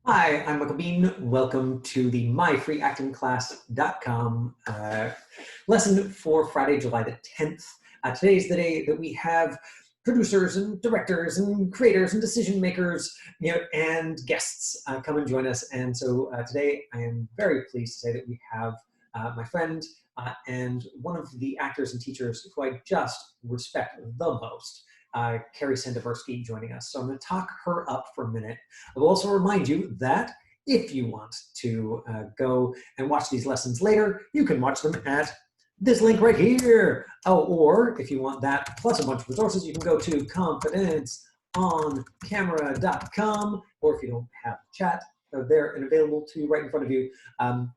Hi, I'm Michael Bean. Welcome to the myfreeactingclass.com lesson for Friday, July the 10th. Today is the day that we have producers and directors and creators and decision makers, and guests come and join us. And so today I am very pleased to say that we have my friend and one of the actors and teachers who I just respect the most, Kerry Sandomirsky, joining us. So I'm going to talk her up for a minute. I will also remind you that if you want to go and watch these lessons later, you can watch them at this link right here. Oh, or if you want that plus a bunch of resources, you can go to confidenceoncamera.com, or if you don't have chat, they're there and available to you right in front of you.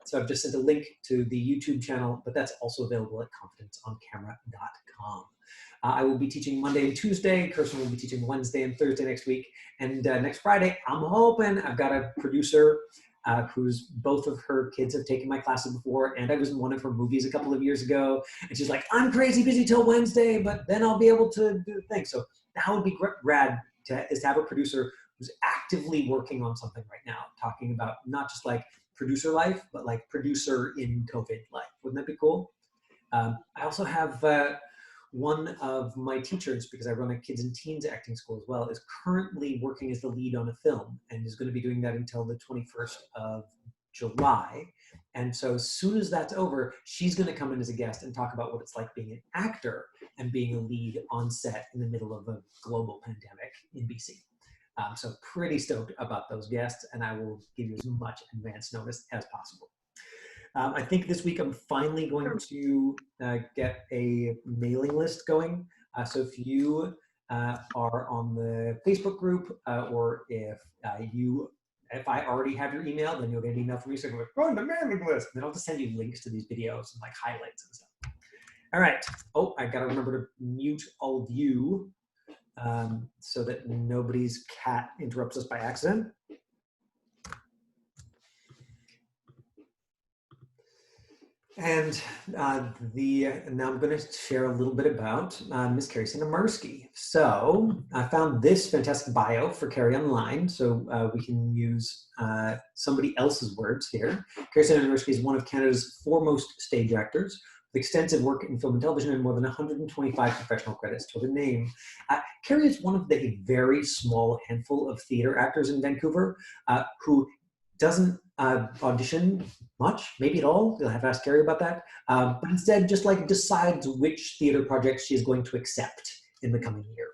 So I've just sent a link to the YouTube channel, but that's also available at confidenceoncamera.com. I will be teaching Monday and Tuesday. Kirsten will be teaching Wednesday and Thursday next week. And next Friday, I'm hoping, I've got a producer who's both of her kids have taken my classes before, and I was in one of her movies a couple of years ago. And she's like, I'm crazy busy till Wednesday, but then I'll be able to do the thing. So that would be rad to have a producer who's actively working on something right now, talking about not just like producer life, but like producer in COVID life. Wouldn't that be cool? I also have one of my teachers, because I run a kids and teens acting school as well, is currently working as the lead on a film and is going to be doing that until the 21st of July. And so as soon as that's over, she's going to come in as a guest and talk about what it's like being an actor and being a lead on set in the middle of a global pandemic in BC. So pretty stoked about those guests, and I will give you as much advance notice as possible. I think this week I'm finally going to get a mailing list going. So if you are on the Facebook group, or if I already have your email, then you'll get an email from me saying, go on the mailing list. And then I'll just send you links to these videos and like highlights and stuff. All right. Oh, I got to remember to mute all of you so that nobody's cat interrupts us by accident. And now I'm going to share a little bit about Miss Kerry Sandomirsky. So I found this fantastic bio for Kerry online, so we can use somebody else's words here. Kerry Sandomirsky is one of Canada's foremost stage actors, with extensive work in film and television and more than 125 professional credits to her name. Kerry is one of the very small handful of theater actors in Vancouver who doesn't audition much, maybe at all. You'll have to ask Kerry about that. But instead, just like decides which theater projects she is going to accept in the coming year.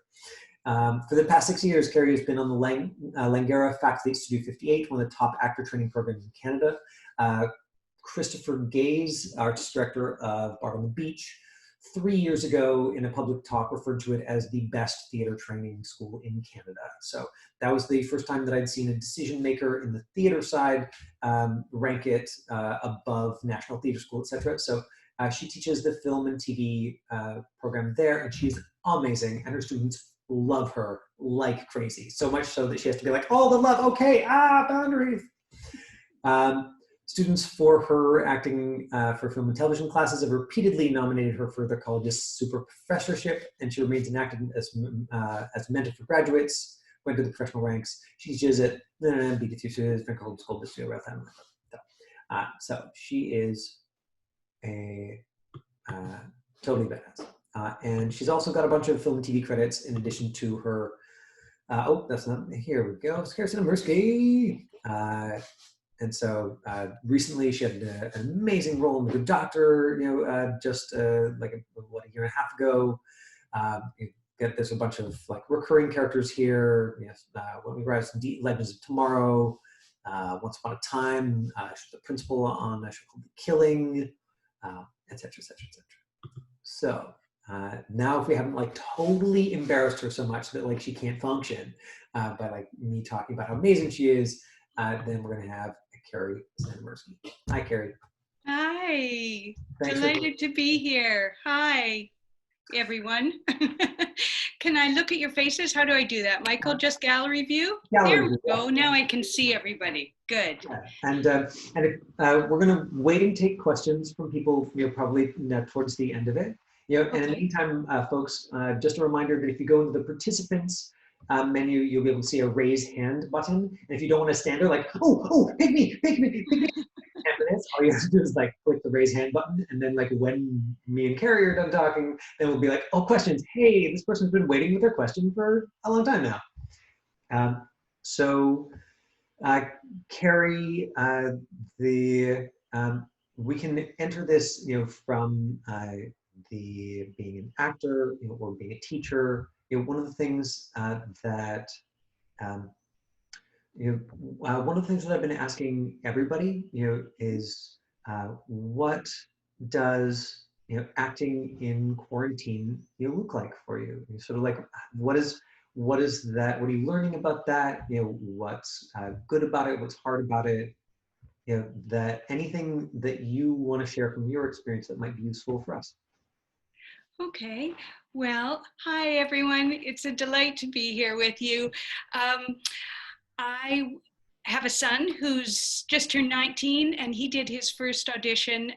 For the past 6 years, Kerry has been on the Langara faculty at Studio 58, one of the top actor training programs in Canada. Christopher Gaze, arts director of Bar on the Beach, 3 years ago in a public talk referred to it as the best theater training school in Canada. So that was the first time that I'd seen a decision maker in the theater side rank it above National Theatre School, etc. So she teaches the film and TV program there, and she's amazing, and her students love her like crazy. So much so that she has to be like, all the love, okay, boundaries. Students for her acting for film and television classes have repeatedly nominated her for the college's super professorship, and she remains inactive as mentor for graduates, went to the professional ranks. She teaches at Beatty Street Studios, Vancouver Film School, Biz Studio, Railtown. So she is a totally badass. And she's also got a bunch of film and TV credits in addition to her, oh, that's not, here we go, Kerry Sandomirsky. And so recently she had an amazing role in The Good Doctor, just like a year and a half ago. There's a bunch of like recurring characters here. When We Rise, Legends of Tomorrow, Once Upon a Time, she's the principal on a show called The Killing, etc., etc., etc. So now if we haven't like totally embarrassed her so much that like she can't function by like me talking about how amazing she is, then we're going to have Kerry Sandomirsky. Hi, Kerry. Hi. Delighted to be here. Hi, everyone. Can I look at your faces? How do I do that? Michael, just gallery view? There we go. Now I can see everybody. Good. And we're going to wait and take questions from people, probably towards the end of it. And in the meantime, folks, just a reminder that if you go into the participants menu, you'll be able to see a raise hand button. And if you don't want to stand there like, oh, pick me, pick me, pick me. And this, all you have to do is like click the raise hand button. And then like when me and Kerry are done talking, then we'll be like, oh, questions. Hey, this person's been waiting with their question for a long time now. Kerry, we can enter this, from the being an actor, or being a teacher. One of the things that one of the things that I've been asking everybody, is what does acting in quarantine look like for you? Sort of like what is that? What are you learning about that? What's good about it? What's hard about it? That anything that you want to share from your experience that might be useful for us. Okay, well, hi everyone. It's a delight to be here with you. I have a son who's just turned 19, and he did his first audition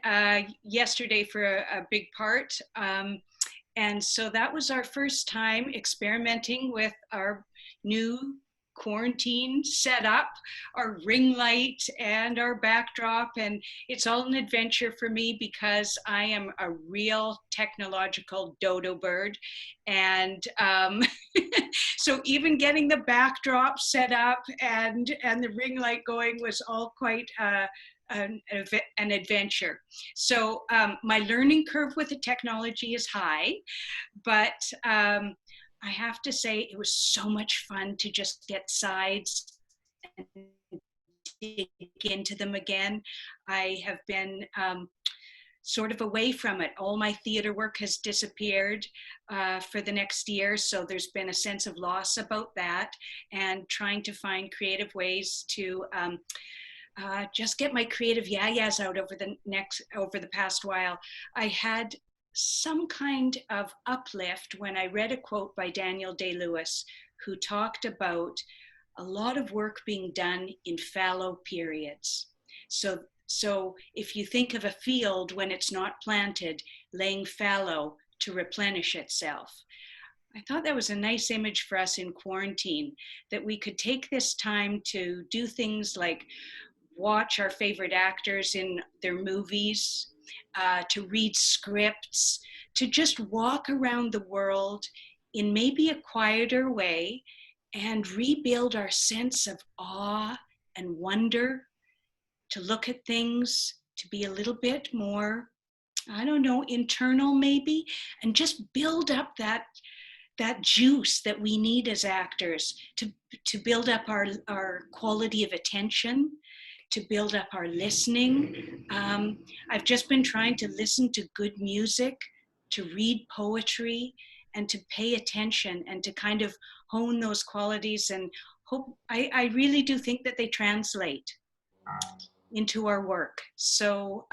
yesterday for a big part. And so that was our first time experimenting with our new quarantine setup, our ring light and our backdrop. And it's all an adventure for me because I am a real technological dodo bird. And so even getting the backdrop set up and the ring light going was all quite an adventure. So my learning curve with the technology is high, but I have to say it was so much fun to just get sides and dig into them again. I have been sort of away from it. All my theater work has disappeared for the next year, so there's been a sense of loss about that, and trying to find creative ways to just get my creative yayas out over the past while. I had some kind of uplift when I read a quote by Daniel Day-Lewis, who talked about a lot of work being done in fallow periods. So if you think of a field when it's not planted, laying fallow to replenish itself. I thought that was a nice image for us in quarantine, that we could take this time to do things like watch our favorite actors in their movies, to read scripts, to just walk around the world in maybe a quieter way and rebuild our sense of awe and wonder, to look at things, to be a little bit more, I don't know, internal maybe, and just build up that juice that we need as actors to build up our quality of attention, to build up our listening. I've just been trying to listen to good music, to read poetry, and to pay attention and to kind of hone those qualities, and hope, I really do think that they translate into our work. So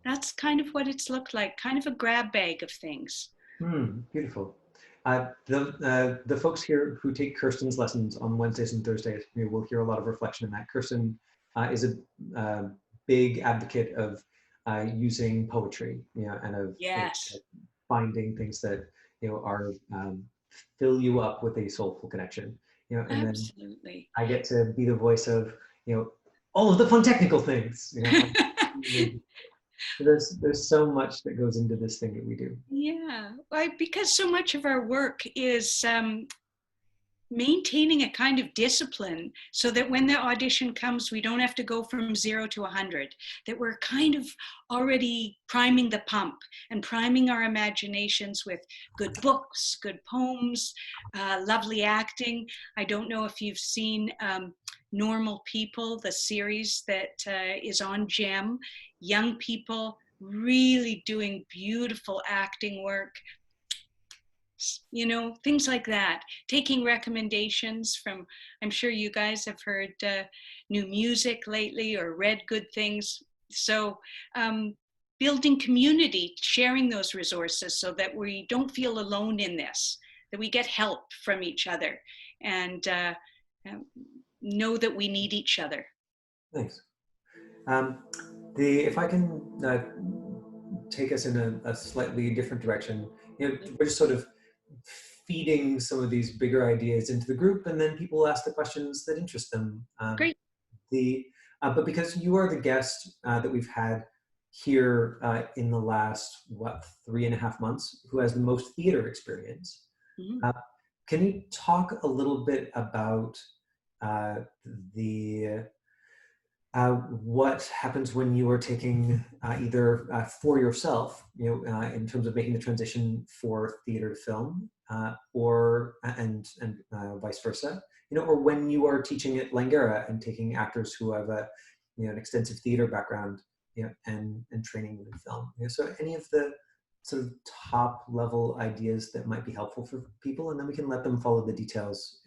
that's kind of what it's looked like, kind of a grab bag of things. Beautiful. The folks here who take Kirsten's lessons on Wednesdays and Thursdays, will hear a lot of reflection in that. Kirsten is a big advocate of using poetry, and of finding things that are fill you up with a soulful connection, and Absolutely. then I get to be the voice of all of the fun technical things. There's so much that goes into this thing that we do. Yeah, because so much of our work is maintaining a kind of discipline, so that when the audition comes, we don't have to go from 0 to 100, that we're kind of already priming the pump and priming our imaginations with good books, good poems, lovely acting. I don't know if you've seen Normal People, the series that is on GEM. Young people really doing beautiful acting work. Things like that, taking recommendations from, I'm sure you guys have heard new music lately or read good things. So building community, sharing those resources so that we don't feel alone in this, that we get help from each other, and know that we need each other. Thanks. If I can take us in a slightly different direction, we're just sort of feeding some of these bigger ideas into the group, and then people ask the questions that interest them. Great. But because you are the guest that we've had here in the last, 3.5 months, who has the most theater experience, can you talk a little bit about what happens when you are taking either for yourself, in terms of making the transition for theater to film, or vice versa, or when you are teaching at Langara and taking actors who have an extensive theater background, and training in film. So any of the sort of top level ideas that might be helpful for people, and then we can let them follow the details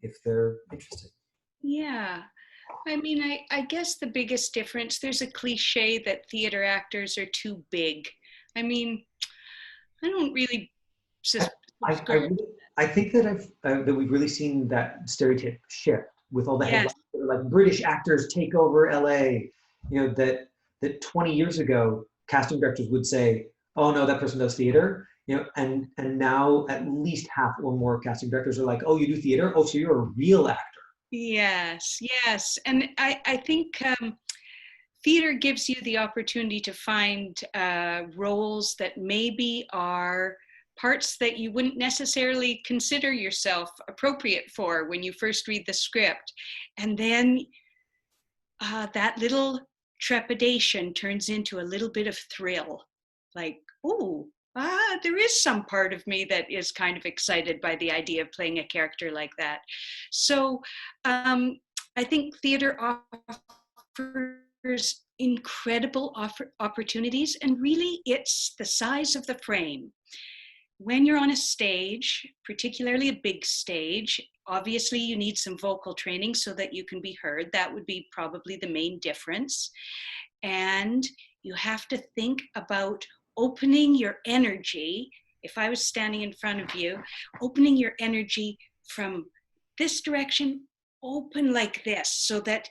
if they're interested. Yeah. I mean, I guess the biggest difference, there's a cliche that theater actors are too big. I mean, I don't really I think that that we've really seen that stereotype shift with all the headlines that are like British actors take over LA. That 20 years ago, casting directors would say, "Oh no, that person does theater." And now at least half or more casting directors are like, "Oh, you do theater? Oh, so you're a real actor." Yes, yes. And I think theater gives you the opportunity to find roles that maybe are parts that you wouldn't necessarily consider yourself appropriate for when you first read the script. And then that little trepidation turns into a little bit of thrill. Like, oh, there is some part of me that is kind of excited by the idea of playing a character like that. So I think theater offers incredible opportunities, and really it's the size of the frame. When you're on a stage, particularly a big stage, obviously you need some vocal training so that you can be heard. That would be probably the main difference. And you have to think about opening your energy. If I was standing in front of you, opening your energy from this direction, open like this, so that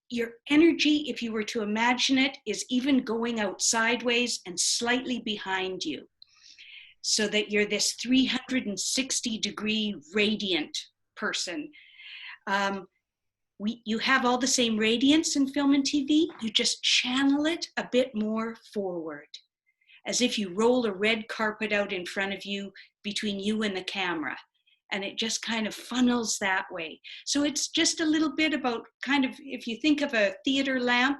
your energy, if you were to imagine it, is even going out sideways and slightly behind you, so that you're this 360-degree radiant person. You have all the same radiance in film and TV, you just channel it a bit more forward, as if you roll a red carpet out in front of you between you and the camera, and it just kind of funnels that way. So it's just a little bit about kind of, if you think of a theater lamp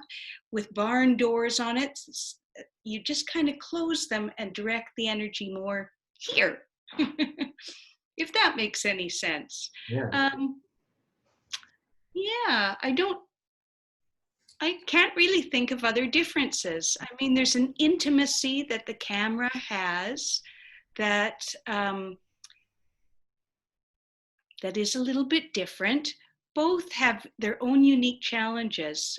with barn doors on it, you just kind of close them and direct the energy more here, if that makes any sense. Yeah. Yeah, I can't really think of other differences. I mean, there's an intimacy that the camera has that that is a little bit different. Both have their own unique challenges.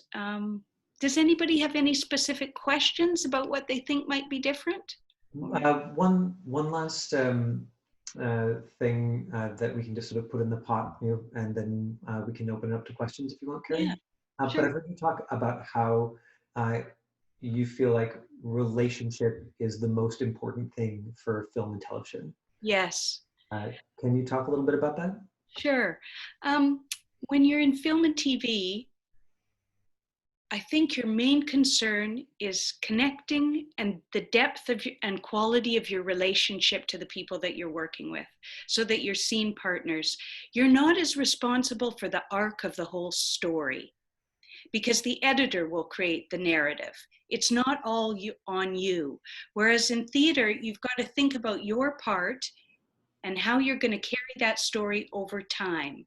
Does anybody have any specific questions about what they think might be different? One last thing that we can just sort of put in the pot, and then we can open it up to questions if you want, Kerry. Yeah, sure. But I've heard you talk about how you feel like relationship is the most important thing for film and television. Yes. Can you talk a little bit about that? Sure. When you're in film and TV, I think your main concern is connecting and the depth of and quality of your relationship to the people that you're working with, so that you're scene partners. You're not as responsible for the arc of the whole story, because the editor will create the narrative. It's not all on you. Whereas in theater, you've got to think about your part and how you're going to carry that story over time.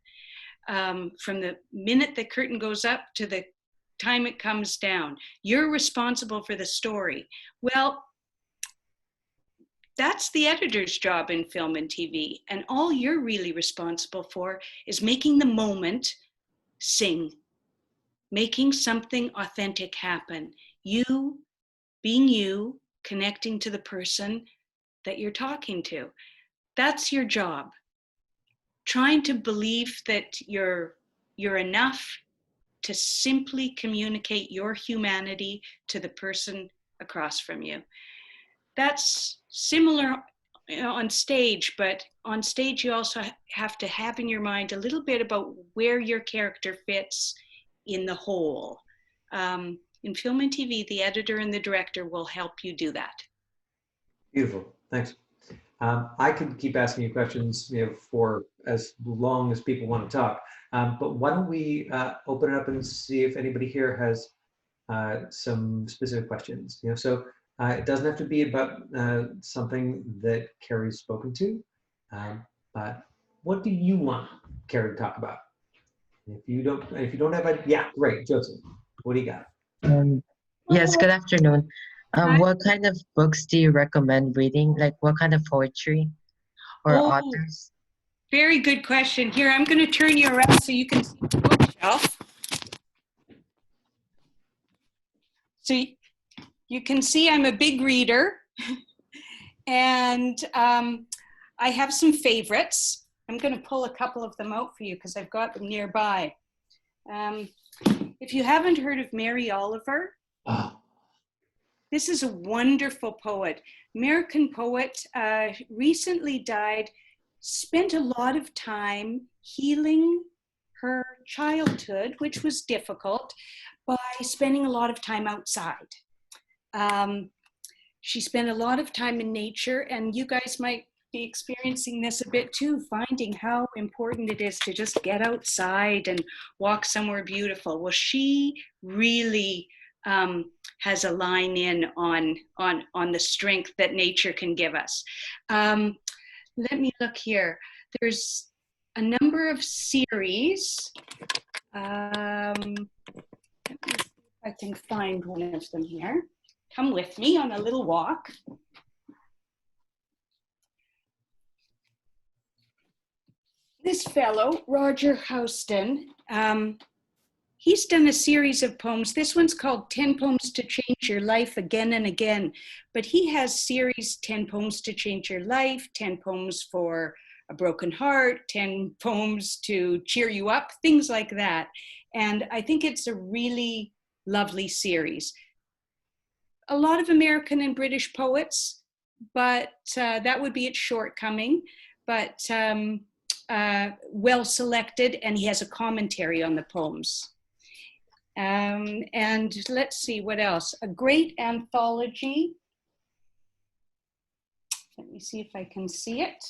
From the minute the curtain goes up to the time it comes down, you're responsible for the story. Well, that's the editor's job in film and TV. And all you're really responsible for is making the moment sing, making something authentic happen. You, being you, connecting to the person that you're talking to. That's your job. Trying to believe that you're enough to simply communicate your humanity to the person across from you. That's similar on stage, but on stage you also have to have in your mind a little bit about where your character fits in the whole. In film and TV, the editor and the director will help you do that. Beautiful, thanks. I could keep asking you questions, for as long as people want to talk. But why don't we open it up and see if anybody here has some specific questions. So it doesn't have to be about something that Kerry's spoken to, but what do you want Kerry to talk about? If you don't have a, yeah, great, Joseph, what do you got? Yes, good afternoon. What kind of books do you recommend reading? Like what kind of poetry or authors? Very good question. Here, I'm going to turn you around so you can see the bookshelf. So you can see I'm a big reader, and I have some favorites. I'm going to pull a couple of them out for you because I've got them nearby. If you haven't heard of Mary Oliver, this is a wonderful poet. American poet, recently died, spent a lot of time healing her childhood, which was difficult, by spending a lot of time outside. She spent a lot of time in nature, and you guys might be experiencing this a bit too, finding how important it is to just get outside and walk somewhere beautiful. Well, she really has a line in on the strength that nature can give us. Let me look here. There's a number of series. Let me see if I can find one of them here. Come with me on a little walk. This fellow, Roger Houston, he's done a series of poems. This one's called 10 Poems to Change Your Life Again and Again. But he has series 10 Poems to Change Your Life, 10 Poems for a Broken Heart, 10 Poems to Cheer You Up, things like that. And I think it's a really lovely series. A lot of American and British poets, but that would be its shortcoming. But well selected, and he has a commentary on the poems. And let's see what else. A great anthology. Let me see if I can see it.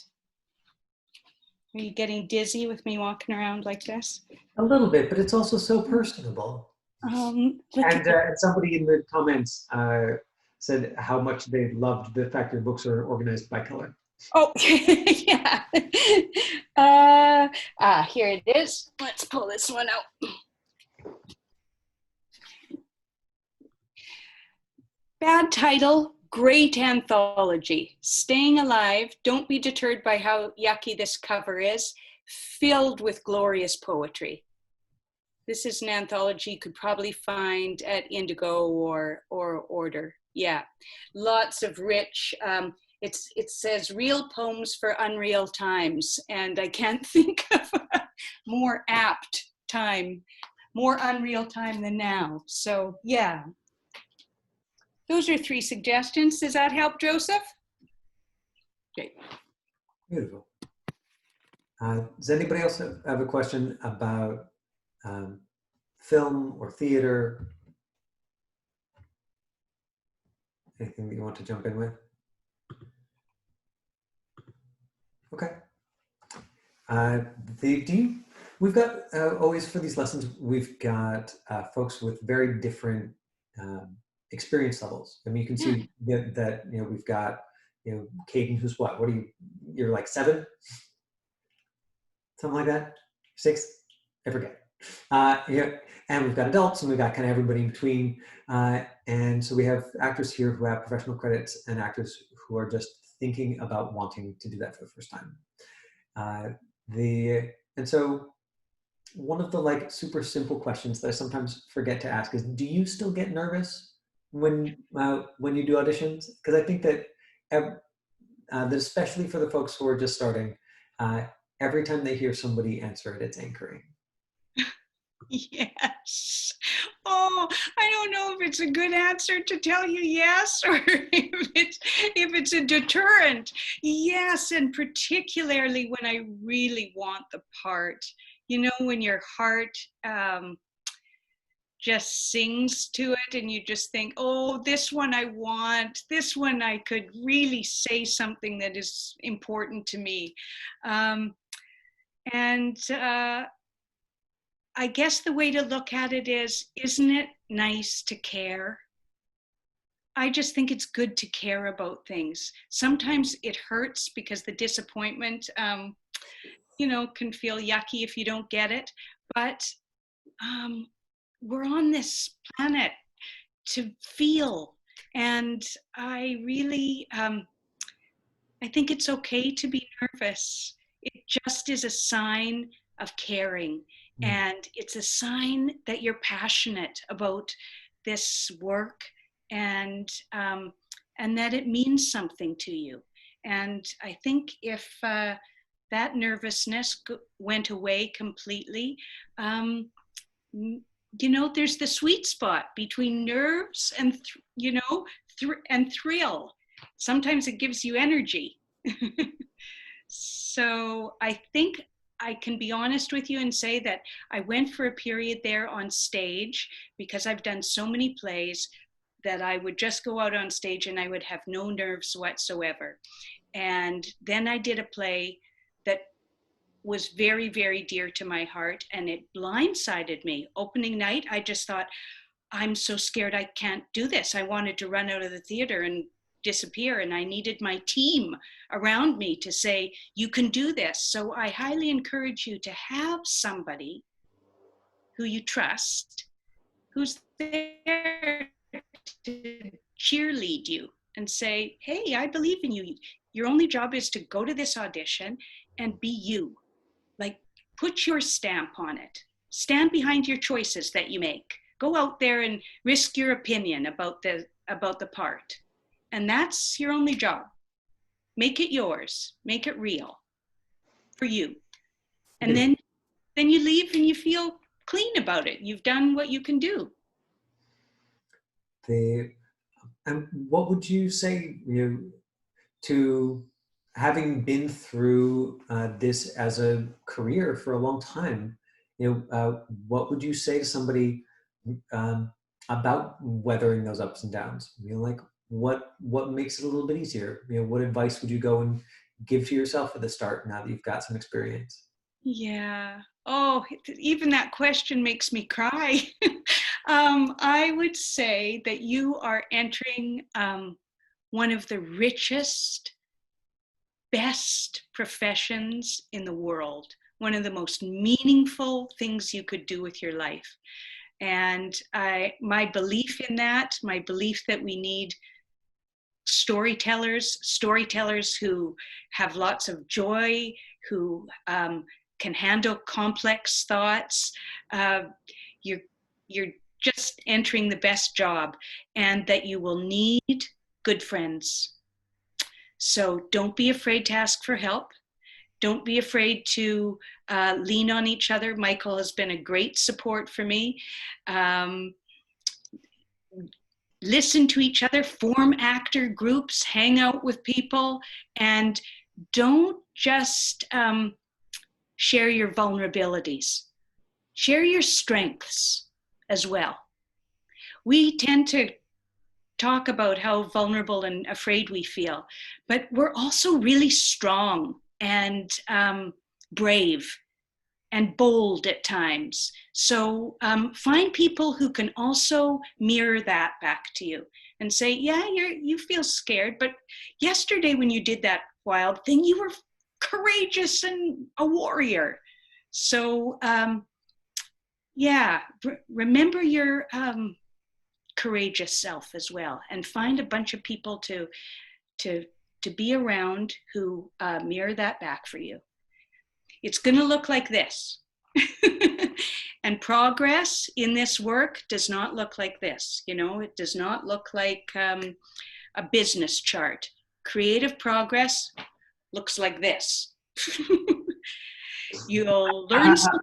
Are you getting dizzy with me walking around like this? A little bit, but it's also so personable. And somebody in the comments said how much they loved the fact your books are organized by color. Oh, yeah. Here it is. Let's pull this one out. Bad title, great anthology. Staying alive, don't be deterred by how yucky this cover is, filled with glorious poetry. This is an anthology you could probably find at Indigo or Order. Yeah, lots of rich, it says real poems for unreal times, and I can't think of a more apt time, more unreal time than now. So yeah, those are 3 suggestions. Does that help, Joseph? Okay. Beautiful. Does anybody else have a question about film or theater? Anything that you want to jump in with? Okay. We've got, always for these lessons, we've got folks with very different experience levels. I mean, you can see that we've got, Caden, who's what are you, you're like 7? Something like that? 6? I forget. Yeah, and we've got adults, and we've got kind of everybody in between. And so we have actors here who have professional credits and actors who are just thinking about wanting to do that for the first time. And so one of the super simple questions that I sometimes forget to ask is, do you still get nervous when you do auditions? Because I think that especially for the folks who are just starting, every time they hear somebody answer it, it's anchoring. Yes. Oh, I don't know if it's a good answer to tell you yes, or if it's a deterrent. Yes, and particularly when I really want the part. You know, when your heart just sings to it and you just think, oh, this one I want, this one I could really say something that is important to me. I guess the way to look at it is, isn't it nice to care? I just think it's good to care about things. Sometimes it hurts because the disappointment, you know, can feel yucky if you don't get it. But we're on this planet to feel. And I really, I think it's okay to be nervous. It just is a sign of caring. And it's a sign that you're passionate about this work, and that it means something to you. And I think if that nervousness went away completely, you know, there's the sweet spot between nerves and, you know, and thrill. Sometimes it gives you energy. So I think I can be honest with you and say that I went for a period there on stage because I've done so many plays that I would just go out on stage and I would have no nerves whatsoever. And then I did a play that was very, very dear to my heart, and it blindsided me. Opening night, I just thought, I'm so scared I can't do this. I wanted to run out of the theater and disappear, and I needed my team around me to say, you can do this. So I highly encourage you to have somebody who you trust, who's there to cheerlead you and say, hey, I believe in you. Your only job is to go to this audition and be you. Like, put your stamp on it. Stand behind your choices that you make. Go out there and risk your opinion about the part. And that's your only job. Make it yours. Make it real for you. And then you leave and you feel clean about it. You've done what you can do. And what would you say, you know, to having been through this as a career for a long time, you know, what would you say to somebody about weathering those ups and downs? You know, like what makes it a little bit easier? You know, what advice would you go and give to yourself at the start now that you've got some experience? Yeah. Oh, even that question makes me cry. I would say that you are entering one of the richest, best professions in the world, one of the most meaningful things you could do with your life. And my belief in that, my belief that we need storytellers who have lots of joy, who can handle complex thoughts. You're just entering the best job, and that you will need good friends. So don't be afraid to ask for help. Don't be afraid to lean on each other. Michael has been a great support for me. Listen to each other, form actor groups, hang out with people, and don't just share your vulnerabilities. Share your strengths as well. We tend to talk about how vulnerable and afraid we feel, but we're also really strong and brave and bold at times. So find people who can also mirror that back to you and say, yeah, you feel scared, but yesterday when you did that wild thing, you were courageous and a warrior. So yeah, remember your courageous self as well, and find a bunch of people to be around who mirror that back for you. It's going to look like this. And progress in this work does not look like this. You know, it does not look like a business chart. Creative progress looks like this. You'll learn something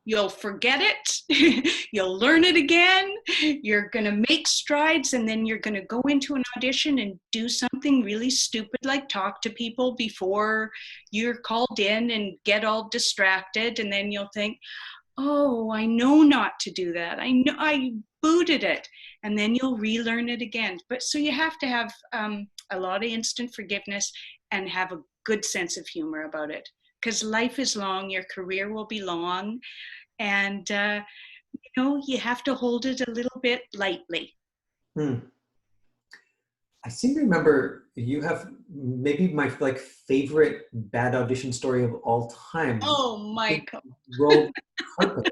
You'll forget it. You'll learn it again. You're going to make strides, and then you're going to go into an audition and do something really stupid, like talk to people before you're called in and get all distracted. And then you'll think, oh, I know not to do that. I know I booted it. And then you'll relearn it again. But so you have to have a lot of instant forgiveness and have a good sense of humor about it. Because life is long, your career will be long, and you have to hold it a little bit lightly. I seem to remember you have maybe my favorite bad audition story of all time. Oh, Michael. Rolled carpet.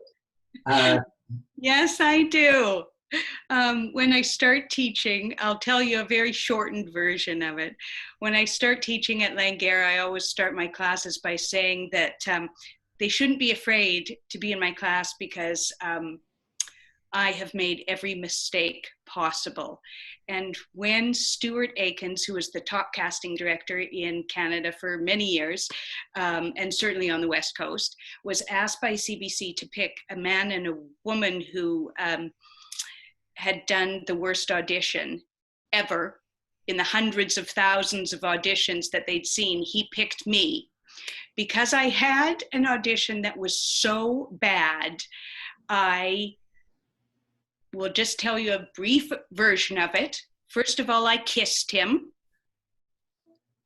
Yes, I do. When I start teaching, I'll tell you a very shortened version of it. When I start teaching at Langara, I always start my classes by saying that they shouldn't be afraid to be in my class because I have made every mistake possible. And when Stuart Akins, who was the top casting director in Canada for many years, and certainly on the West Coast, was asked by CBC to pick a man and a woman who had done the worst audition ever in the hundreds of thousands of auditions that they'd seen, he picked me because I had an audition that was so bad. I will just tell you a brief version of it. First of all, I kissed him.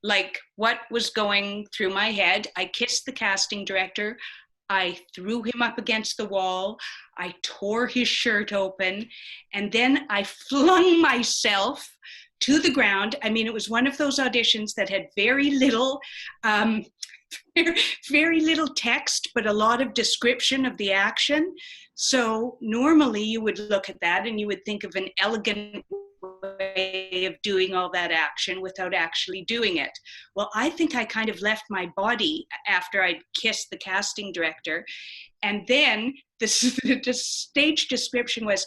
Like what was going through my head, I kissed the casting director. I threw him up against the wall. I tore his shirt open, and then I flung myself to the ground. I mean, it was one of those auditions that had very little text, but a lot of description of the action. So normally you would look at that and you would think of an elegant way of doing all that action without actually doing it. Well, I think I kind of left my body after I'd kissed the casting director. And then the stage description was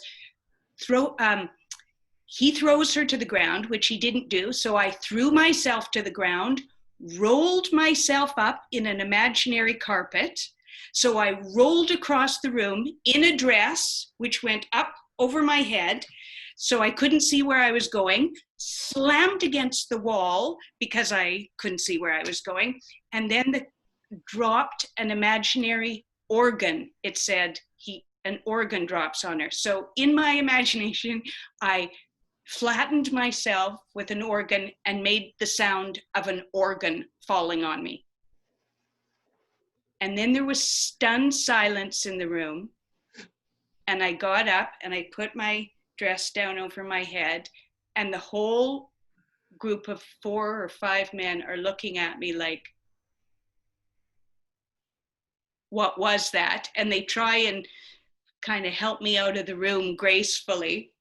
he throws her to the ground, which he didn't do. So I threw myself to the ground, rolled myself up in an imaginary carpet. So I rolled across the room in a dress, which went up over my head. So I couldn't see where I was going, slammed against the wall because I couldn't see where I was going, and then dropped an imaginary organ. It said an organ drops on her. So in my imagination, I flattened myself with an organ and made the sound of an organ falling on me. And then there was stunned silence in the room. And I got up and I put my dress down over my head, and the whole group of 4 or 5 men are looking at me like, what was that? And they try and kind of help me out of the room gracefully.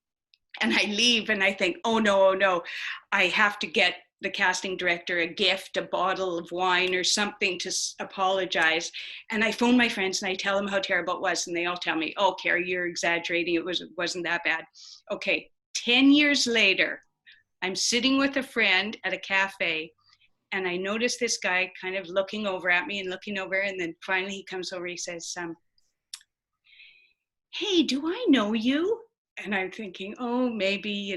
And I leave and I think, oh no, I have to get the casting director a gift, a bottle of wine or something to apologize. And I phone my friends and I tell them how terrible it was. And they all tell me, oh, Kerry, you're exaggerating. It wasn't that bad. Okay, 10 years later, I'm sitting with a friend at a cafe and I notice this guy kind of looking over at me and looking over. And then finally he comes over, he says, hey, do I know you? And I'm thinking, oh, maybe,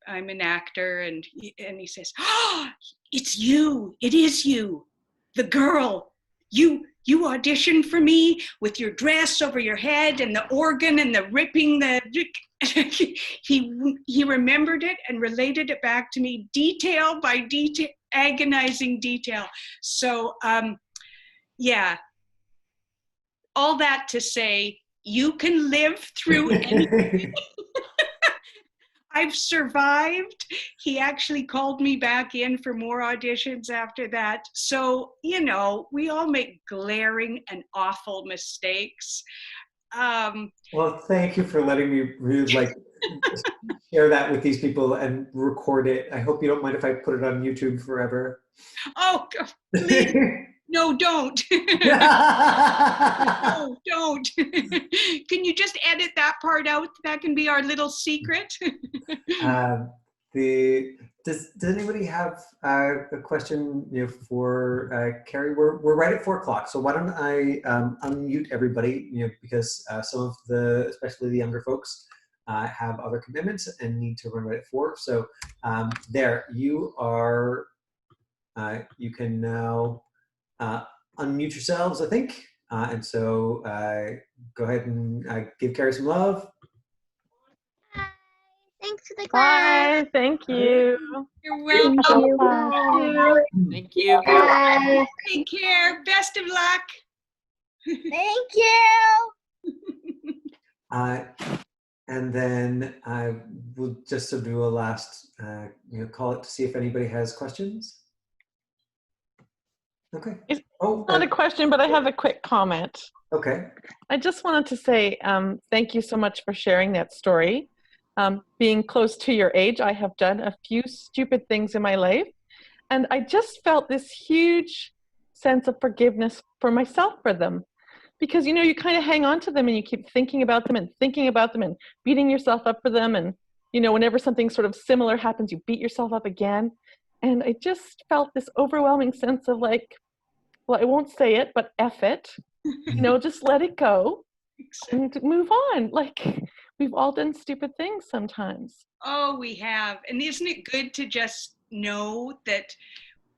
I'm an actor. And he says, oh, it's you. It is you, the girl. You auditioned for me with your dress over your head and the organ and the ripping the. He remembered it and related it back to me detail by detail, agonizing detail. So, yeah, all that to say, you can live through anything. I've survived. He actually called me back in for more auditions after that. So, we all make glaring and awful mistakes. Well, thank you for letting me share that with these people and record it. I hope you don't mind if I put it on YouTube forever. Oh, please. No, don't. No, don't. Can you just edit that part out? That can be our little secret. Does anybody have a question, for Kerry? We're right at 4 o'clock, so why don't I unmute everybody, because some of especially the younger folks, have other commitments and need to run right at 4. So there, you are. You can now unmute yourselves, I think, and so go ahead and give Kerry some love. Thanks for the class. Bye. Thank you. You're welcome. Thank you. Bye. Take care. Best of luck. Thank you. And then I will just do a last, call it to see if anybody has questions. Okay. It's not a question, but I have a quick comment. Okay. I just wanted to say thank you so much for sharing that story. Being close to your age, I have done a few stupid things in my life, and I just felt this huge sense of forgiveness for myself for them. Because, you kind of hang on to them and you keep thinking about them and thinking about them and beating yourself up for them. And, whenever something sort of similar happens, you beat yourself up again. And I just felt this overwhelming sense of like, well, I won't say it, but F it, just let it go and move on. Like, we've all done stupid things sometimes. Oh, we have. And isn't it good to just know that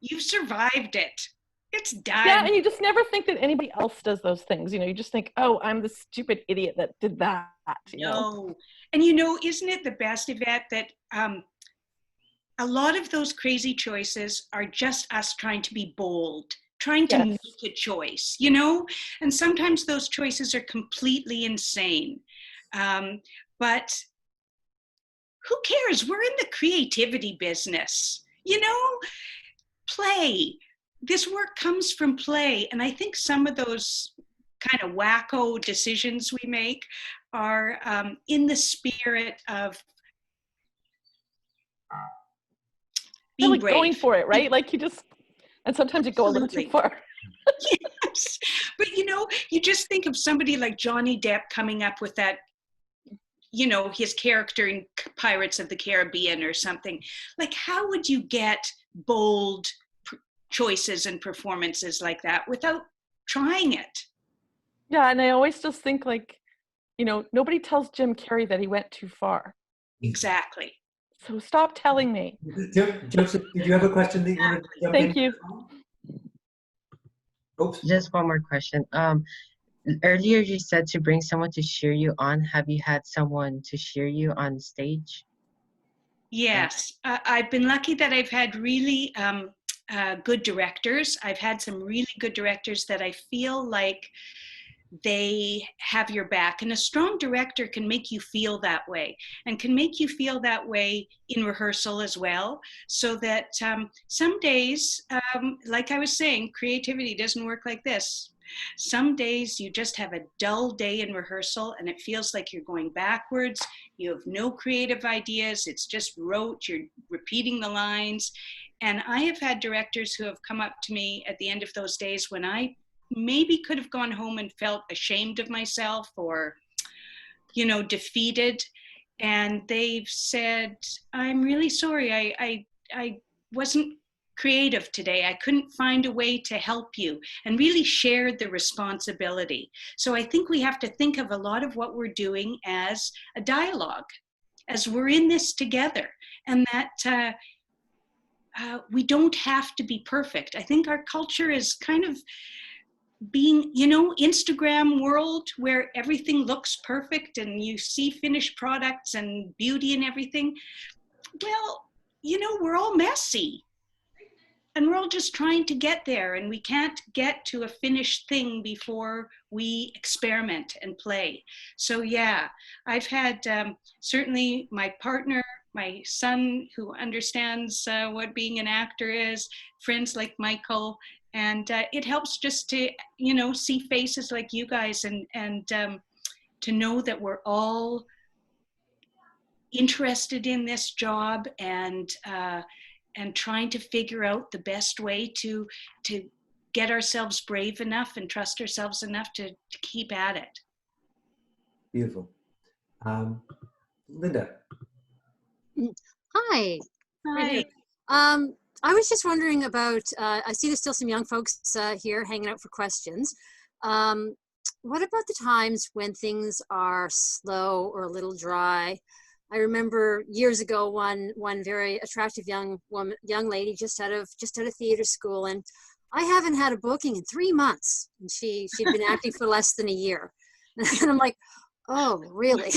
you've survived it? It's done. Yeah, and you just never think that anybody else does those things. You just think, oh, I'm the stupid idiot that did that. No. And isn't it the best, Yvette, that a lot of those crazy choices are just us trying to be bold, trying to make a choice, And sometimes those choices are completely insane. But who cares? We're in the creativity business, play. This work comes from play. And I think some of those kind of wacko decisions we make are in the spirit of being like brave. Going for it, right? Like and sometimes you go a little too far. Yes. But you just think of somebody like Johnny Depp coming up with that, his character in Pirates of the Caribbean or something. Like, how would you get bold choices and performances like that without trying it? Yeah, and I always just think like, nobody tells Jim Carrey that he went too far. Exactly. So stop telling me. Joseph, did you have a question that you wanted to jump in? Thank you. Oops. Just one more question. Earlier you said to bring someone to cheer you on. Have you had someone to cheer you on stage? Yes, I've been lucky that I've had really good directors. I've had some really good directors that I feel like they have your back. And a strong director can make you feel that way, and can make you feel that way in rehearsal as well. So that some days, like I was saying, creativity doesn't work like this. Some days you just have a dull day in rehearsal and it feels like you're going backwards. You have no creative ideas. It's just rote. You're repeating the lines. And I have had directors who have come up to me at the end of those days when I maybe could have gone home and felt ashamed of myself or, defeated. And they've said, I'm really sorry. I wasn't creative today. I couldn't find a way to help you, and really shared the responsibility. So I think we have to think of a lot of what we're doing as a dialogue, as we're in this together, and that we don't have to be perfect. I think our culture is kind of being, Instagram world where everything looks perfect and you see finished products and beauty and everything. Well, we're all messy. And we're all just trying to get there, and we can't get to a finished thing before we experiment and play. So yeah, I've had certainly my partner, my son who understands what being an actor is, friends like Michael, and it helps just to, see faces like you guys and to know that we're all interested in this job and trying to figure out the best way to get ourselves brave enough and trust ourselves enough to keep at it. Beautiful. Linda. Hi. Hi. I was just wondering about, I see there's still some young folks here hanging out for questions. What about the times when things are slow or a little dry? I remember years ago one very attractive young lady just out of theater school, and I haven't had a booking in 3 months, and she'd been acting for less than a year, and I'm like, oh really?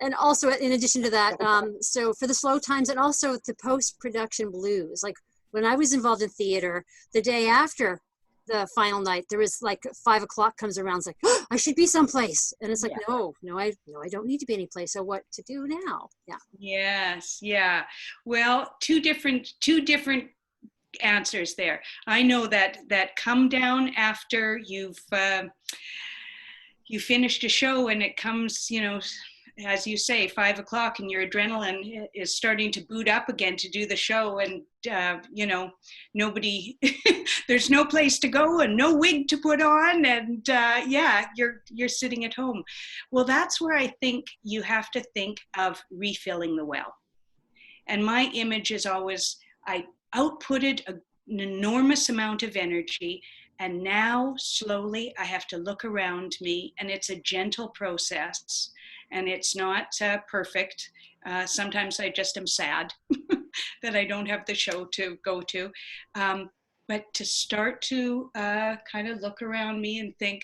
and also in addition to that, so for the slow times and also the post-production blues, like when I was involved in theater, the day after the final night, there was like 5 o'clock comes around, it's like, oh, I should be someplace. And it's like, no, I don't need to be any place. So what to do now? Yeah. Yes. Yeah. Well, two different answers there. I know that come down after you finished a show and it comes, as you say, 5 o'clock, and your adrenaline is starting to boot up again to do the show, and nobody, there's no place to go and no wig to put on, and you're sitting at home. Well, that's where I think you have to think of refilling the well. And my image is always, I outputted an enormous amount of energy, and now slowly I have to look around me, and it's a gentle process. And it's not perfect. Sometimes I just am sad that I don't have the show to go to. But to start to kind of look around me and think,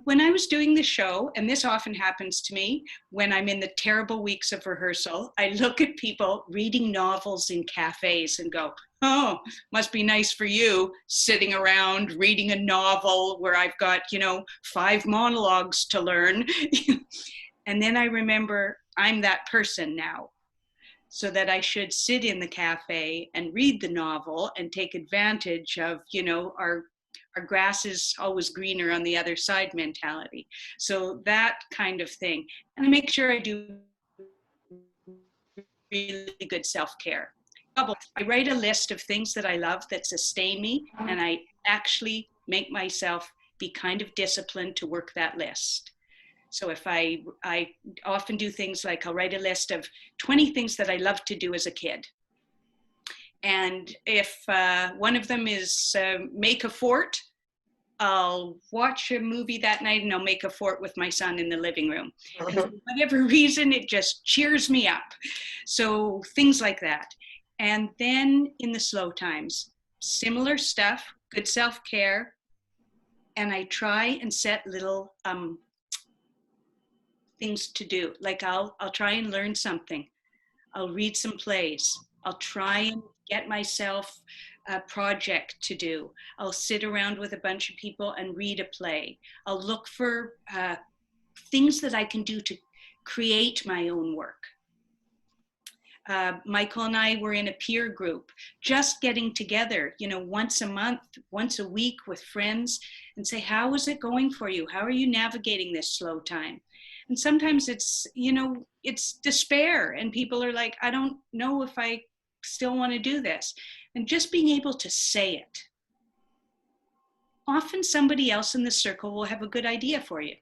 when I was doing the show, and this often happens to me when I'm in the terrible weeks of rehearsal, I look at people reading novels in cafes and go, oh, must be nice for you sitting around reading a novel where I've got, 5 monologues to learn. And then I remember I'm that person now, so that I should sit in the cafe and read the novel and take advantage of, our grass is always greener on the other side mentality. So that kind of thing. And I make sure I do really good self-care. I write a list of things that I love that sustain me, and I actually make myself be kind of disciplined to work that list. So if I often do things like I'll write a list of 20 things that I loved to do as a kid. And if one of them is make a fort, I'll watch a movie that night and I'll make a fort with my son in the living room. And for whatever reason, it just cheers me up. So things like that. And then in the slow times, similar stuff, good self-care. And I try and set little things to do. Like I'll try and learn something. I'll read some plays. I'll try and get myself a project to do. I'll sit around with a bunch of people and read a play. I'll look for things that I can do to create my own work. Michael and I were in a peer group, just getting together, once a month, once a week with friends, and say, how is it going for you? How are you navigating this slow time? And sometimes it's, it's despair, and people are like, I don't know if I still want to do this. And just being able to say it. Often somebody else in the circle will have a good idea for you,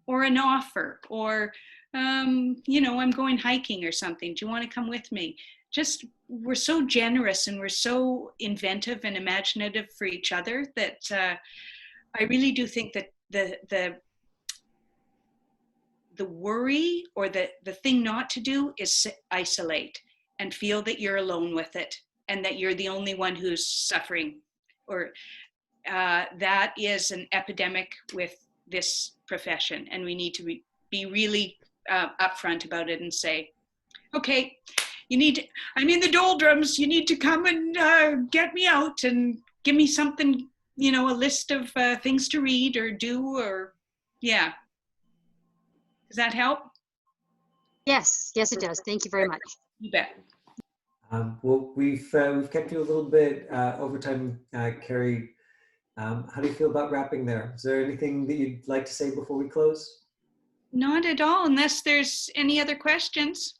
or an offer, or I'm going hiking or something. Do you want to come with me? Just, we're so generous and we're so inventive and imaginative for each other that I really do think that the worry or the thing not to do is isolate and feel that you're alone with it and that you're the only one who's suffering. Or that is an epidemic with this profession, and we need to be really upfront about it and say, okay, I'm in the doldrums, you need to come and get me out and give me something, a list of things to read or do, or yeah. Does that help? Yes, it does. Thank you very much. You bet. Well, we've kept you a little bit over time, Kerry. How do you feel about wrapping there? Is there anything that you'd like to say before we close? Not at all, unless there's any other questions.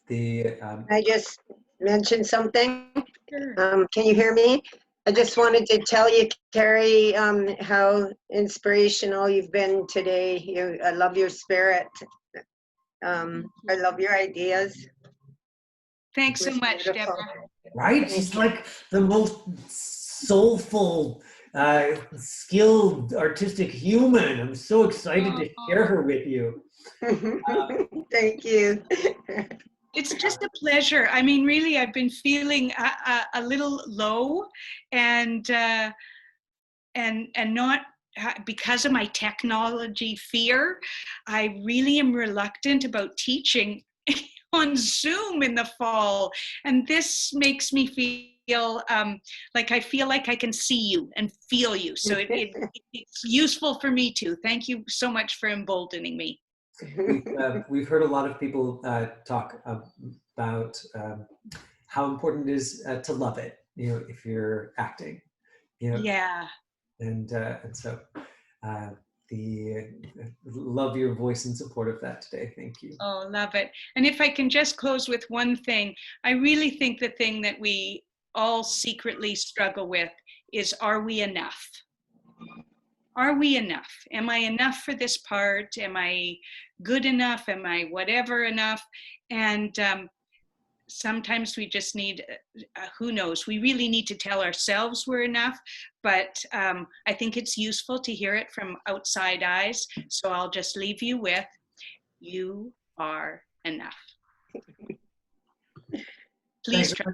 I just mentioned something. Sure. Can you hear me? I just wanted to tell you, Kerry, how inspirational you've been today. I love your spirit. I love your ideas. Thanks so It was much, beautiful. Deborah. Right? She's like the most soulful, skilled, artistic human. I'm so excited to share her with you. Thank you. It's just a pleasure. I mean, really, I've been feeling a little low, and not because of my technology fear. I really am reluctant about teaching on Zoom in the fall, and this makes me feel like I feel like I can see you and feel you. So it's useful for me too. Thank you so much for emboldening me. We've heard a lot of people talk about how important it is to love it, if you're acting, Yeah. and so love your voice in support of that today. Thank you. Oh, love it. And if I can just close with one thing, I really think the thing that we all secretly struggle with is, are we enough? Are we enough? Am I enough for this part? Am I good enough? Am I whatever enough? And sometimes we just need, who knows, we really need to tell ourselves we're enough, but I think it's useful to hear it from outside eyes. So I'll just leave you with, you are enough. Please try.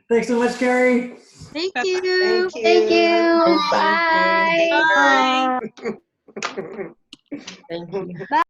Thanks so much, Kerry. Thank Bye-bye. you. Thank you. Bye. Bye. Thank you. Bye.